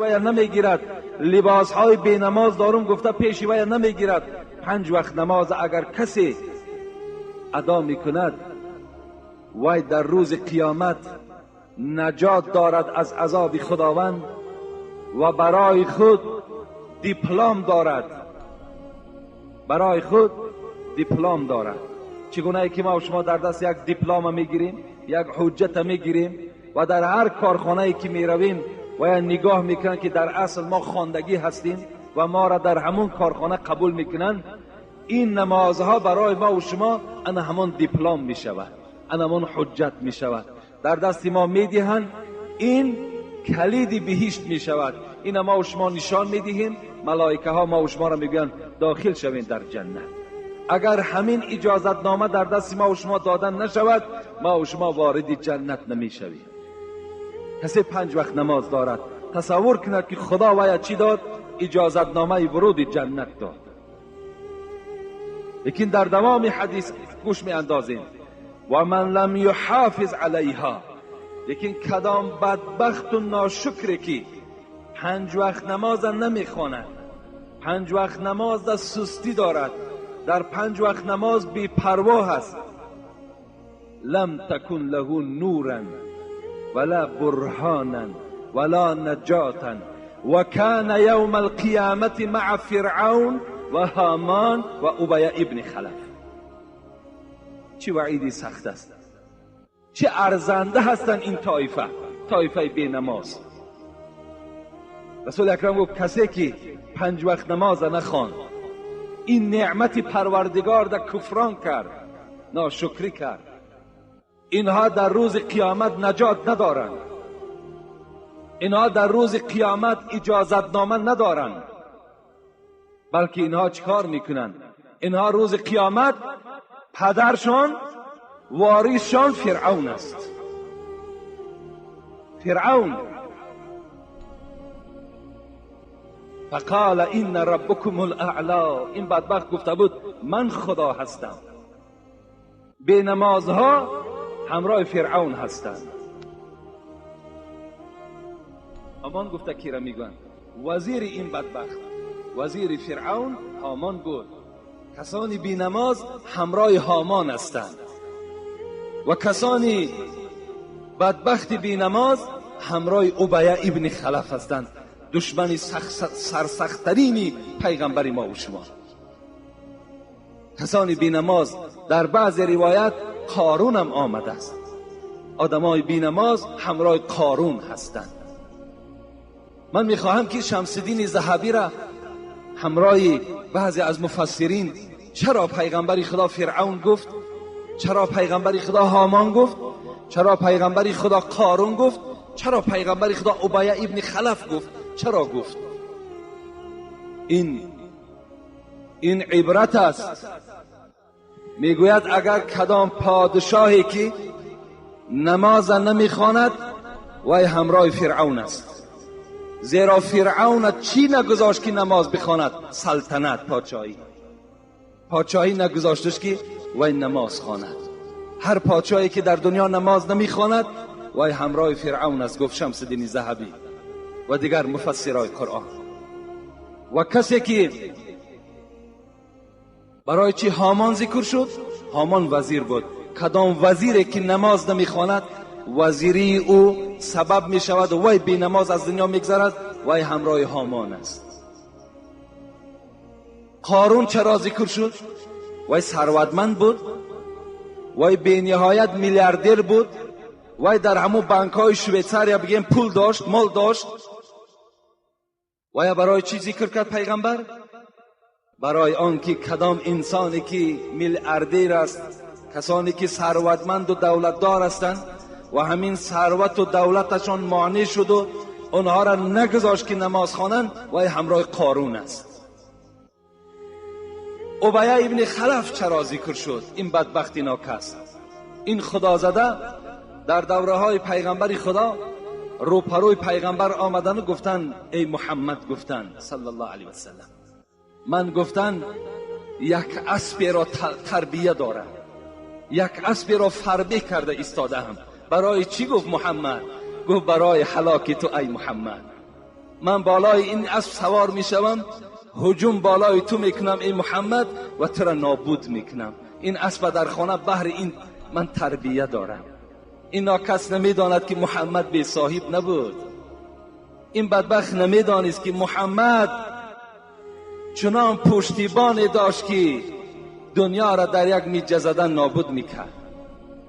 وی نمیگیرد، لباس های بی نماز دارم گفته پیش وی نمیگیرد. 5 وقت نماز اگر کسی ادا میکند وی در روز قیامت نجات دارد از عذاب خداوند و برای خود دیپلم دارد. برای خود دیپلم دارد. چگونه ای که ما و شما در دست یک دیپلم میگیریم، یک حجت میگیریم و در هر کارخانه ای که میرویم و نگاه میکنن که در اصل ما خواندگی هستیم و ما را در همون کارخانه قبول میکنن، این نمازها برای ما و شما انا همون دیپلم میشود، انا همون حجت میشود. در دست ما میدهند، این کلید بهشت میشود. این ما و شما نشان میدهیم، ملائکه ها ما و شما را میگن داخل شوین در جنت. اگر همین اجازت نامه در دست ما و شما دادن نشود، ما و شما وارد جنت نمیشویم. کسی 5 وقت نماز دارد، تصور کند که خدا وی چی داد؟ اجازت نامه ورود جنت داد. لیکن در دوام حدیث گوش می اندازیم و من لم یحافظ علیها، لیکن کدام بدبخت و ناشکری که 5 وقت نماز نمیخواند، 5 وقت نماز در سستی دارد، در 5 وقت نماز بی پروا است، لم تکن له نورا ولا برهانا ولا نجاتا و کان یوم القیامت مع فرعون و هامان و ابی ابن خلف. چه وعیدی سخت است، چه ارزنده هستند این طایفه بی نماز. رسول اکرم گفت کسی که 5 وقت نماز نخواند، این نعمت پروردگار در کفران کرد، ناشکری کرد، اینها در روز قیامت نجات ندارند، اینها در روز قیامت اجازت نامه ندارند، بلکه اینها چیکار میکنند؟ اینها روز قیامت پدرشان وارثشان فرعون است. فرعون فقال این ربکم الاعلا، این بدبخت گفته بود من خدا هستم. بی نمازها همراه فرعون هستند. هامان گفته کی را میگن؟ وزیر این بدبخت، وزیر فرعون هامان بود. کسانی بی نماز همراه هامان هستند و کسانی بدبخت بی نماز همراه ابی ابن خلف هستند، دشمن سرسختترین پیغمبر ما و شما. کسانی بی نماز در بعض روایت قارون هم آمده است. آدمای بی نماز همراه قارون هستند. من میخواهم که شمس الدین ذهبی را همراه بعضی از مفسرین، چرا پیغمبر خدا فرعون گفت، چرا پیغمبر خدا هامان گفت، چرا پیغمبر خدا قارون گفت، چرا پیغمبر خدا ابی ابن خلف گفت، چرا گفت؟ این عبرت است. میگوید اگر کدام پادشاهی که نماز نمیخواند وی همراه فرعون است، زیرا فرعون چی نگذاشت که نماز بخواند؟ سلطنت، پادشاهی نگذاشتش که وی نماز خواند. هر پادشاهی که در دنیا نماز نمیخواند وی همراه فرعون است، گفت شمس الدین ذهبی و دیگر مفسرای قرآن. و کسی که برای چی هامان ذکر شد؟ هامان وزیر بود. کدام وزیری که نماز نمیخواند وزیری او سبب میشود و وی بی نماز از دنیا میگذرد، وی همراه هامان است. قارون چرا ذکر شد؟ وی ثروتمند بود، وی بی نهایت میلیاردر بود، وی در همون بانک های شویتزاریا بگیم پول داشت، مال داشت. وی برای چی ذکر کرد پیغمبر؟ برای آنکه کدام انسانی که میلیاردر است، کسانی که ثروتمند و دولتدار هستند و همین ثروت و دولتشان مانع شد و آنها را نگذاشت که نماز خوانند، و همراه قارون است. ابی ابن خلف چرا ذکر شد؟ این بدبخت ناکس، این خدازده در دوره های پیغمبر خدا روپروی پیغمبر آمدن و گفتن ای محمد، گفتن صلی الله علیه و سلم، من گفتن یک اسبی را تربیه دارم، یک اسبی را فربه کرده ایستاده هم. برای چی گفت محمد؟ گفت برای هلاک تو ای محمد. من بالای این اسب سوار میشوم، هجوم بالای تو میکنم ای محمد و تو را نابود میکنم. این اسب در خانه بهر این من تربیه دارم. این کس نمیداند که محمد بی صاحب نبود. این بدبخت نمیدانست که محمد چنان پشتیبانی داشت که دنیا را در یک میجه زدن نابود میکرد.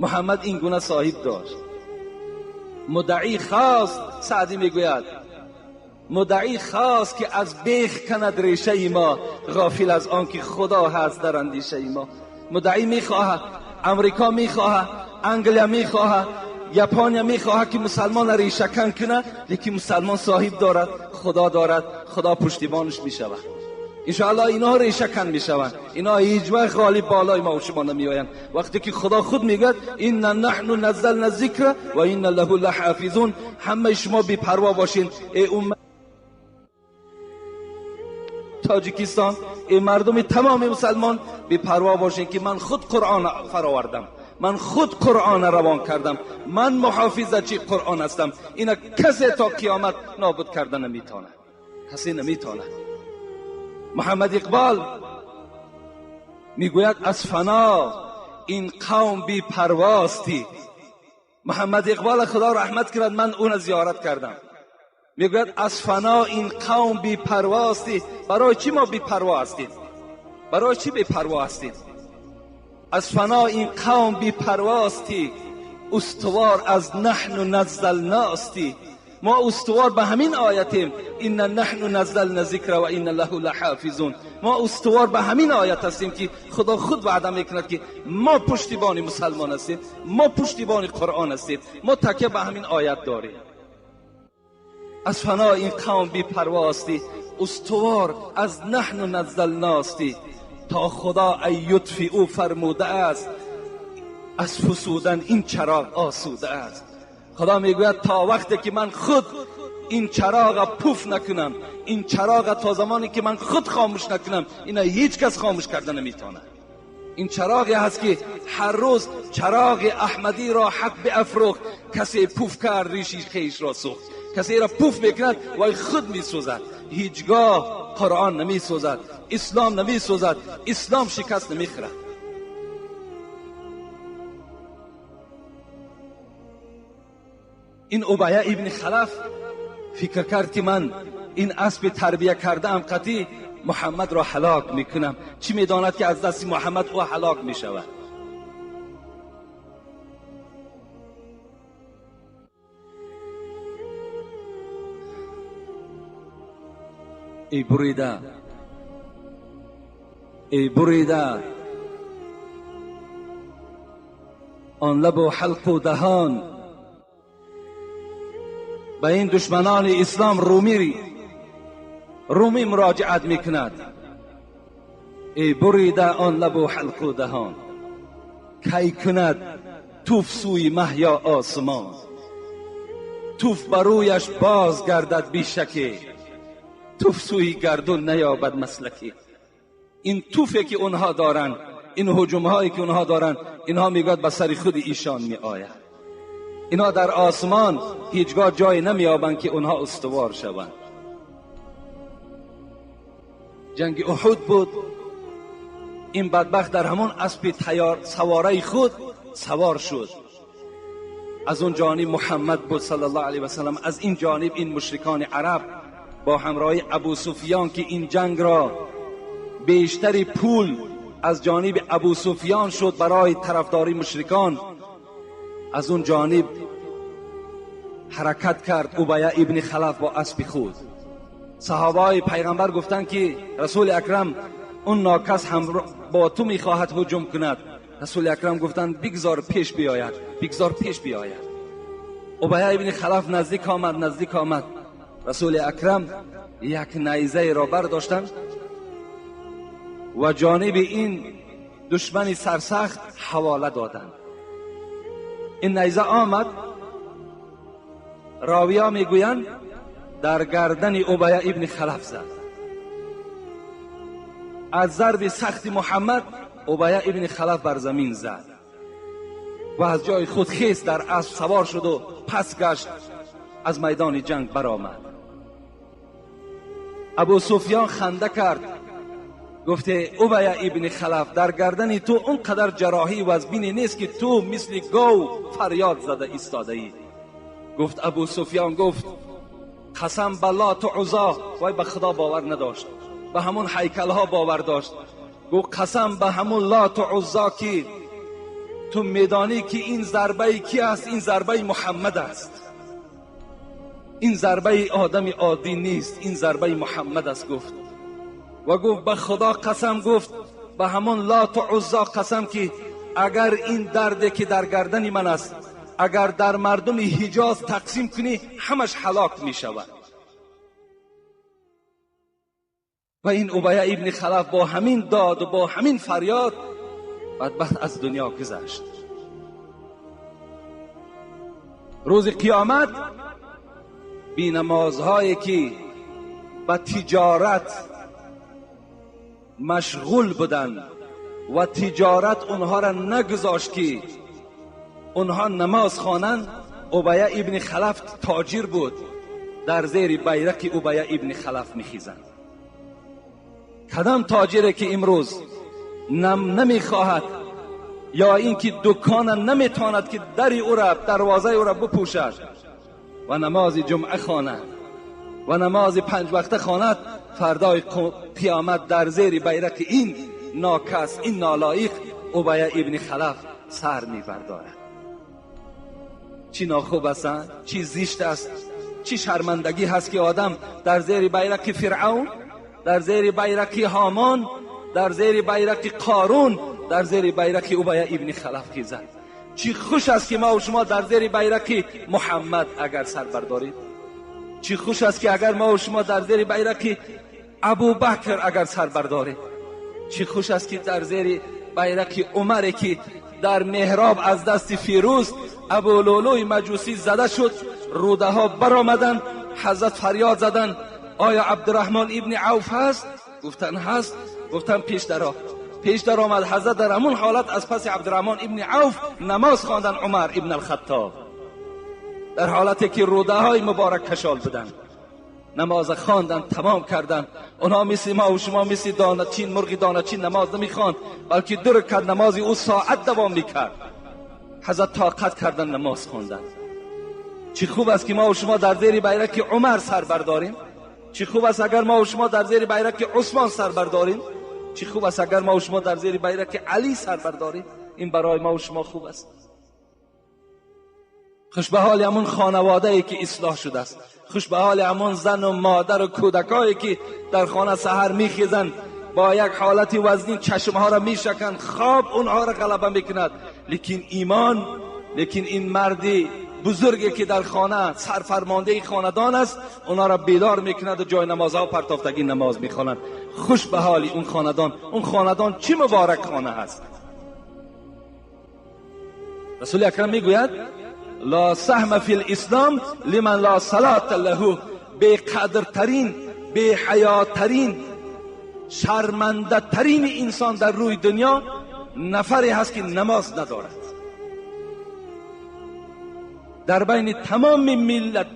محمد این گونه صاحب داشت. مدعی خواست، سعدی میگوید مدعی خواست که از بیخ کند ریشه ما، غافل از آن که خدا هست در اندیشه ما. مدعی میخواهد، امریکا میخواهد، انگلیا میخواهد، ژاپن میخواهد که مسلمان ریشه کن کنه، لیکن مسلمان صاحب دارد، خدا دارد، خدا پشتیبانش میشود. انشاءالله اینا ریشه کن میشوند. اینا هیچ وقت غالب بالای ما و شما نمیآیند. وقتی که خدا خود میگه این نحن نزلنا الذکر و این له لحافظون، همه شما بی پروا باشین. ای امت تاجیکستان، ای مردم تمام مسلمان بی پروا باشین که من خود قرآن فراوردم، من خود قرآن روان کردم، من محافظه قرآن هستم. اینا کسی تا قیامت نابود کردن نمیتونه، کسی نمیتونه. محمد اقبال میگوید از فنا این قوم بی پرواستی. محمد اقبال خدا رحمت کرد، من اون زیارت کردم. میگوید از فنا این قوم بی پرواستی. برای چی ما بی پروا هستیم؟ برای چی بی پروا هستیم؟ از فنا این قوم بی پرواستی، استوار از نحن نزلناستی. ما استوار به همین آیتیم، این نحن نزلنا ذکر و این له لحافظون. ما استوار به همین آیت هستیم که خدا خود وعده میکند که ما پشتیبان مسلمان هستیم، ما پشتیبان قرآن هستیم، ما تکیه به همین آیت داریم. از فنا این قوم بی پرواستی، استوار از نحن نزلناستی. تا خدا ایطفی او فرموده است، از فسودن این چراغ آسوده است. خدا میگوید تا وقتی که من خود این چراغ پوف نکنم، این چراغ تا زمانی که من خود خاموش نکنم، اینا هیچ کس خاموش کردن نمیتونه. این چراغی هست که هر روز چراغ احمدی را حق بافروخت، کسی پوف کرد ریشی خیش را سوخت. کسی را پوف میکند و خود میسوزد. هیچگاه قرآن نمیسوزد، اسلام نمیسوزد، اسلام شکست نمیخورد. این ابی ابن خلف فکر کرد که من این اسب تربیه کرده ام، قطعی محمد را هلاک میکنم. چی میداند که از دست محمد او هلاک میشود؟ ای بریده، ای بریده آن لب و حلق و دهان، به این دشمنان اسلام رومی مراجعت میکند. ای بریده آن لب و حلق و دهان، کی کند توف سوی مه یا آسمان. توف برویش باز گردد بیشکی، توف سوی گردون نیابد مسلکی. این توفی که اونها دارن، این هجومهایی که اونها دارن، اینها میگوید به سر خود ایشان می آید. اینا در آسمان هیچگاه جای نمیابند که اونها استوار شوند. جنگ احد بود، این بدبخت در همون اسب سواره خود سوار شد. از اون جانب محمد بود صلی الله علیه و سلم، از این جانب این مشرکان عرب با همراهی ابو سفیان که این جنگ را بیشتری پول از جانب ابو سفیان شد برای طرفداری مشرکان. از اون جانب حرکت کرد ابی ابن خلف با اسب خود. صحابه پیغمبر گفتند که رسول اکرم اون ناکس هم با تو میخواهد هجوم کند. رسول اکرم گفتند بگذار پیش بیاید، بگذار پیش بیاید. ابی ابن خلف نزدیک آمد. رسول اکرم یک نیزه را برداشتند و جانب این دشمن سرسخت حواله دادند. این نیزه آمد، راویا میگویند در گردن ابی ابن خلف زد. از ضرب سخت محمد ابی ابن خلف بر زمین زد و از جای خود خیست، در اسب سوار شد و پس گشت، از میدان جنگ برآمد. ابو سفیان خنده کرد، گفته اوبیا ابن خلف، در گردن تو اونقدر جراحی و ازبینی نیست که تو مثل گاو فریاد زده ایستاده ای. گفت ابو سفیان، گفت قسم به لات و عزا، وای به خدا باور نداشت، به همون هیکل ها باور داشت. گفت قسم به همون لات و عزا که تو میدانی که این ضربه کی است؟ این ضربه محمد است، این ضربه آدم عادی نیست، این ضربه محمد است. گفت و گفت به خدا قسم، گفت به همون لات و عزا قسم که اگر این درد که در گردن من است اگر در مردم حجاز تقسیم کنی همش هلاک می شود. و این اوبیا ابن خلف با همین داد و با همین فریاد بدبخت از دنیا گذشت. روز قیامت بی‌نمازهایی که به تجارت مشغول بودند و تجارت اونها را نگذاشت که اونها نماز خوانند، اوبیا ابن خلف تاجر بود، در زیر بیرق اوبیا ابن خلف میخیزند. کدام تاجره که امروز نمیخواهد یا اینکه دکان نمیتواند که در او را دروازه او را بپوشد و نماز جمعه خواند و نماز 5 وقته خواند، فردای قیامت در زیر بیرق این ناکس، این نالایق اوبیا ابن خلف سر میبردارد. چی ناخوب است، چی زشت است، چی شرمندگی هست که آدم در زیر بیرق فرعون، در زیر بیرق هامان، در زیر بیرق قارون، در زیر بیرق اوبیا ابن خلف خیزد. چی خوش است که ما و شما در زیر بیرق محمد اگر سر بردارید. چی خوش است که اگر ما و شما در زیر بیرق ابو بکر اگر سر بردارید. چی خوش است که در زیر بیرق عمر که در محراب از دست فیروز ابو لولوی مجوسی زده شد، روده ها برآمدند، حضرت فریاد زدند آیا عبدالرحمن ابن عوف هست؟ گفتن هست. گفتن پیش در آمد حضرت در همون حالت از پس عبدالرحمن ابن عوف نماز خواندن عمر ابن الخطاب، در حالتی که روده های مبارک کشال بدن، نماز خواندن، تمام کردن. اونها مثل ما و شما مثل دانچین، مرغ دانچین نماز نمیخواند، بلکه 2 رکعت نمازی او ساعت دوام میکرد. حضرت طاقت کردن نماز خواندن. چی خوب است که ما و شما در زیر بیرق عمر سر برداریم. چی خوب است اگر ما و شما در زیر بیرق عثمان سر برداریم. چی خوب است اگر ما و شما در زیر بیرق علی سر برداریم. این برای ما و شما خوب است. خوش به حال همون خانواده ای که اصلاح شده است، خوش به حال همون زن و مادر و کودکایی که در خانه سحر میخیزند، با یک حالت وزنی چشمها را میشکند، خواب اونها را غلبه میکند. لیکن ایمان، لیکن این مردی بزرگی که در خانه سرفرمانده خاندان است، اونها را بیدار میکند و جای نمازها پرتافتگی نماز میخواند. خوش به حال اون خاندان. اون خاندان چه مبارک خانه است. رسول اکرم میگوید لا سهم فی الاسلام لمن لا صلاة له. بی قدرترین، بی حیاترین، شرمنده ترین انسان در روی دنیا نفری هست که نماز ندارد. در بین تمام ملت،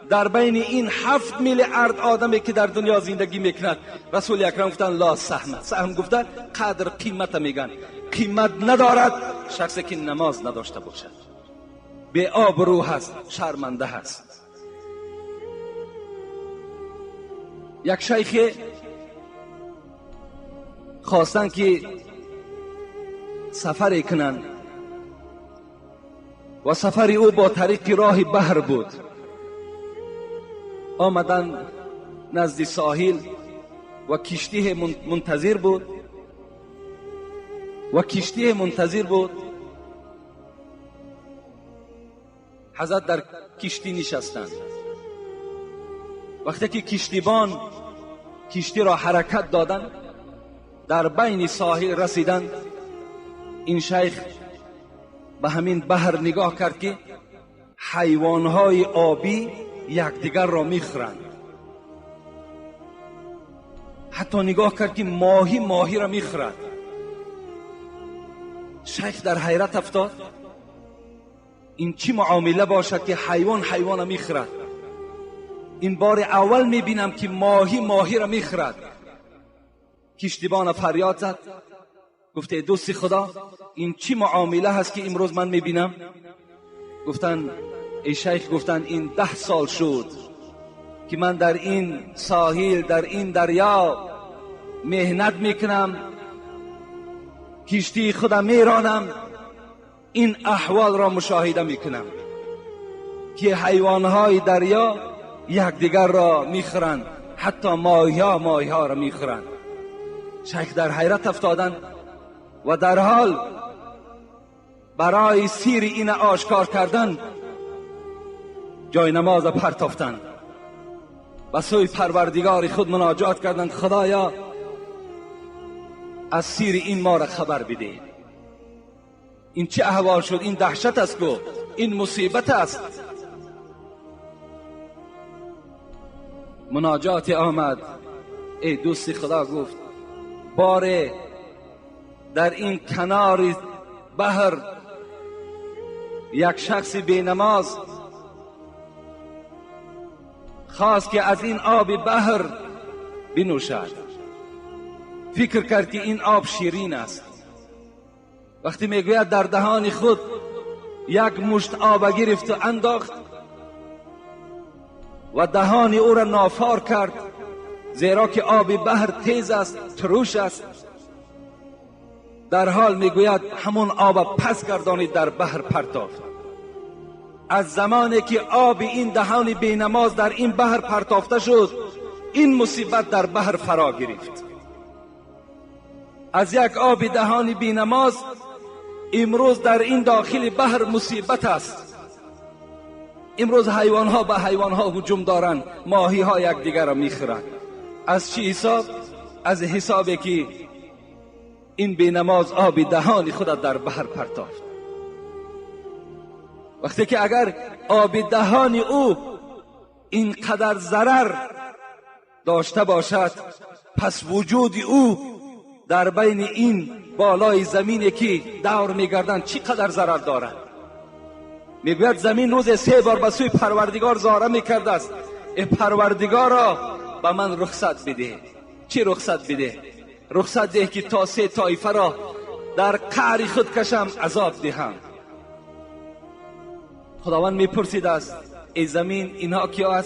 در بین این 7 میلیارد آدمی که در دنیا زندگی میکند، رسول اکرم گفتن لا سهم گفتن قدر قیمت میگن. قیمت ندارد شخصی که نماز نداشته باشد، بی آبرو هست، شرمنده هست. یک شیخ خواستن که سفری کنند و سفر او با طریق راه بحر بود. آمدن نزد ساحل و کشتی منتظر بود حضرت در کشتی نشستند. وقتی که کشتیبان کشتی را حرکت دادند، در بین ساحل رسیدند، این شیخ به همین بحر نگاه کرد که حیوانهای آبی یکدیگر را میخورند. حتی نگاه کرد که ماهی را میخورد. شیخ در حیرت افتاد، این چی معامله باشد که حیوان میخورد؟ این بار اول میبینم که ماهی را میخورد. کشتیبان فریاد زد، گفته دوست خدا این چی معامله هست که امروز من میبینم؟ گفتن ای شیخ، گفتن این 10 سال شد که من در این ساحل، در این دریا مهنت میکنم، کشتی خودم میرانم، این احوال را مشاهده میکنم که حیوانهای دریا یکدیگر را میخورند، حتی ماهی‌ها را میخورند. شیخ در حیرت افتادند و در حال برای سیر این آشکار کردن جای نماز پرتافتند و سوی پروردگار خود مناجات کردند، خدایا از سیر این ما را خبر بده. این چه احوال شد؟ این دهشت است، گفت این مصیبت است. مناجات آمد. ای دوست خدا، گفت باره در این کنار بحر یک شخص بینماز خواست که از این آب بحر بنوشد. فکر کرد که این آب شیرین است. وقتی میگوید در دهان خود یک مشت آب گرفت و انداخت و دهان او را نافار کرد، زیرا که آب بحر تیز است، تروش است. در حال میگوید همون آب پس گردانید در بحر پرتافت. از زمانی که آب این دهان بینماز در این بحر پرتافته شد، این مصیبت در بحر فرا گرفت. از یک آب دهان بینماز امروز در این داخل بحر مصیبت است. امروز حیوانها به حیوانها هجوم دارند، ماهی‌ها یکدیگر را میخورند. از چی حساب؟ از حسابی که این بینماز آب دهان خود در بحر پرتافت. وقتی که اگر آب دهان او اینقدر ضرر داشته باشد، پس وجود او در بین این بالای زمینی که دور میگردند چقدر ضرر دارد. میگوید زمین روز 3 بار به سوی پروردگار زاره میکرده است، ای پروردگارا به من رخصت بده. چی رخصت بده؟ رخصت ده که تا 3 طایفه را در قعر خود کشم، عذاب دهم. خداوند میپرسید است ای زمین اینها کیا است؟